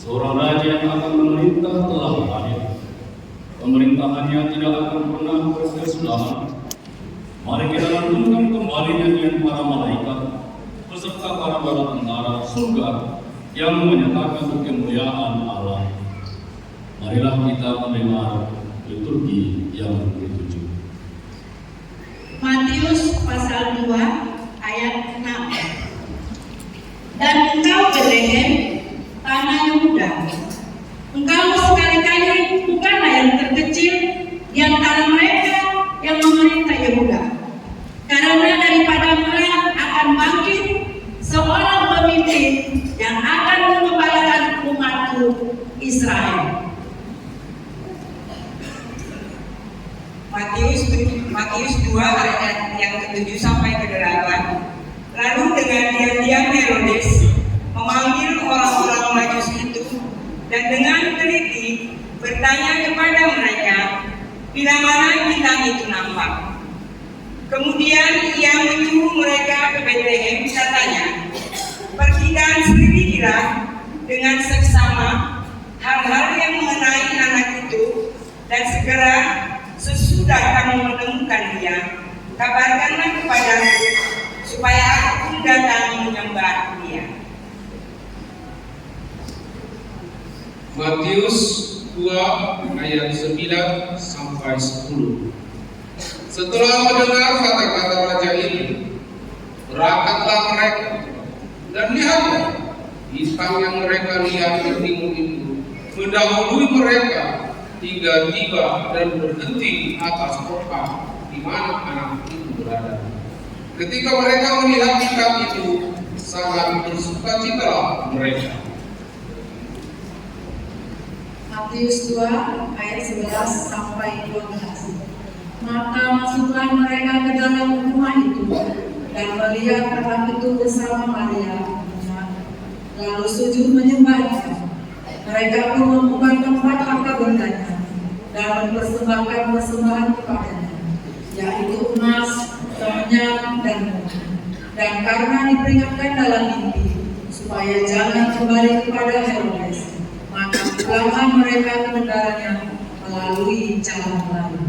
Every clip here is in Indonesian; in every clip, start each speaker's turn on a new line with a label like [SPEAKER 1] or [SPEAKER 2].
[SPEAKER 1] Seorang raja yang akan memerintah telah hadir. Pemerintahannya tidak akan pernah berkesudahan. Mari kita lantunkan kembali nyanyian para malaikat beserta para bala tentara surga yang menyatakan kemuliaan Allah. Marilah kita mendengar liturgi yang ketujuh.
[SPEAKER 2] Matius pasal 2 ayat 6. Dan engkau Betlehem, tanah Yehuda, engkau sekali-kali bukanlah yang terkecil di antara mereka yang memerintah Yehuda, karena daripadamu akan bangkit seorang pemimpin yang akan mengembalakan umatku Israel.
[SPEAKER 3] Matius 2 ayat yang ke-7 sampai ke-8. Lalu dengan diam-diam Herodes memanggil orang-orang Majus itu dan dengan teliti bertanya kepada mereka bila mana bintang itu nampak. Kemudian ia menyuruh mereka ke Betlehem, katanya, pergi dan selidikilah dengan seksama hal-hal yang mengenai anak itu, dan segera sesudah kamu menemukan dia, kabarkanlah kepadaku supaya aku pun datang menyembah dia.
[SPEAKER 4] Matius 2 ayat 9 sampai 10. Setelah mendengar kata-kata raja ini, berangkatlah mereka, dan lihatlah, bintang yang mereka lihat di timur itu mendahului mereka hingga tiba dan berhenti di atas kota di mana anak itu berada. Ketika mereka melihat bintang itu, sangat bersukacitalah mereka.
[SPEAKER 2] Matius 2 ayat 11 sampai 12. Maka masuklah mereka ke dalam rumah itu dan melihat anak itu bersama Maria, lalu sujud menyembahnya. Mereka pun membuka tempat harta bendanya dan mempersembahkan persembahan kepadanya, yaitu emas, minyak, dan bunga. Dan karena diperingatkan dalam mimpi supaya jangan kembali kepada Herodes, maka pulanglah mereka ke negaranya melalui jalan lain.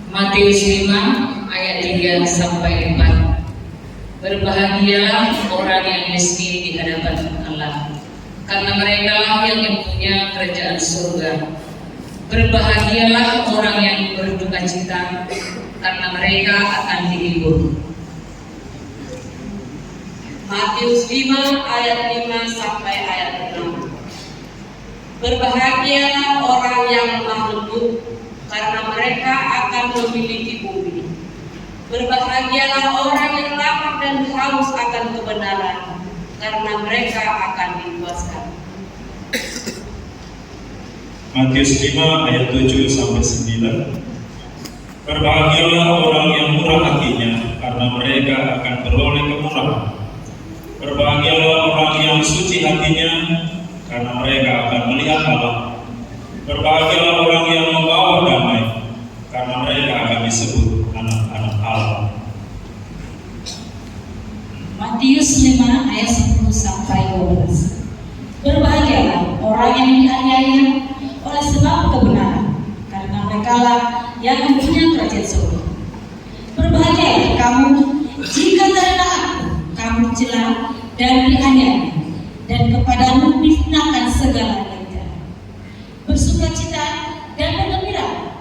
[SPEAKER 5] Matius 5 ayat 3 sampai 4. Berbahagialah orang yang miskin di hadapan Allah, karena mereka yang mempunyai kerajaan surga. Berbahagialah orang yang berduka cita, karena mereka akan dihibur.
[SPEAKER 2] Matius 5 ayat 5 sampai ayat 6. Berbahagialah orang yang lemah lembut, karena mereka akan memiliki bumi. Berbahagialah orang yang lapar dan haus akan kebenaran, karena mereka akan dipuaskan.
[SPEAKER 6] Matius 5 ayat 7 sampai 9. Berbahagialah orang yang murah hatinya, karena mereka akan beroleh kemurahan. Berbahagialah orang yang suci hatinya, karena mereka akan melihat Allah. Berbahagialah orang yang membawa damai, karena mereka akan disebut anak-anak Allah.
[SPEAKER 5] Matius 5 ayat 10 sampai 12. Berbahagialah orang yang dianiaya oleh sebab kebenaran, karena merekalah yang mempunyai kerajaan surga. Berbahagialah kamu jika karena kamu cela dan dianiaya, dan kepadamu difitnahkan segala negara. Bersukacita dan bergembira,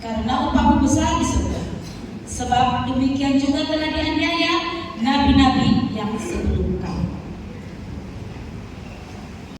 [SPEAKER 5] karena upahmu besar di surga. Sebab demikian juga telah dianiaya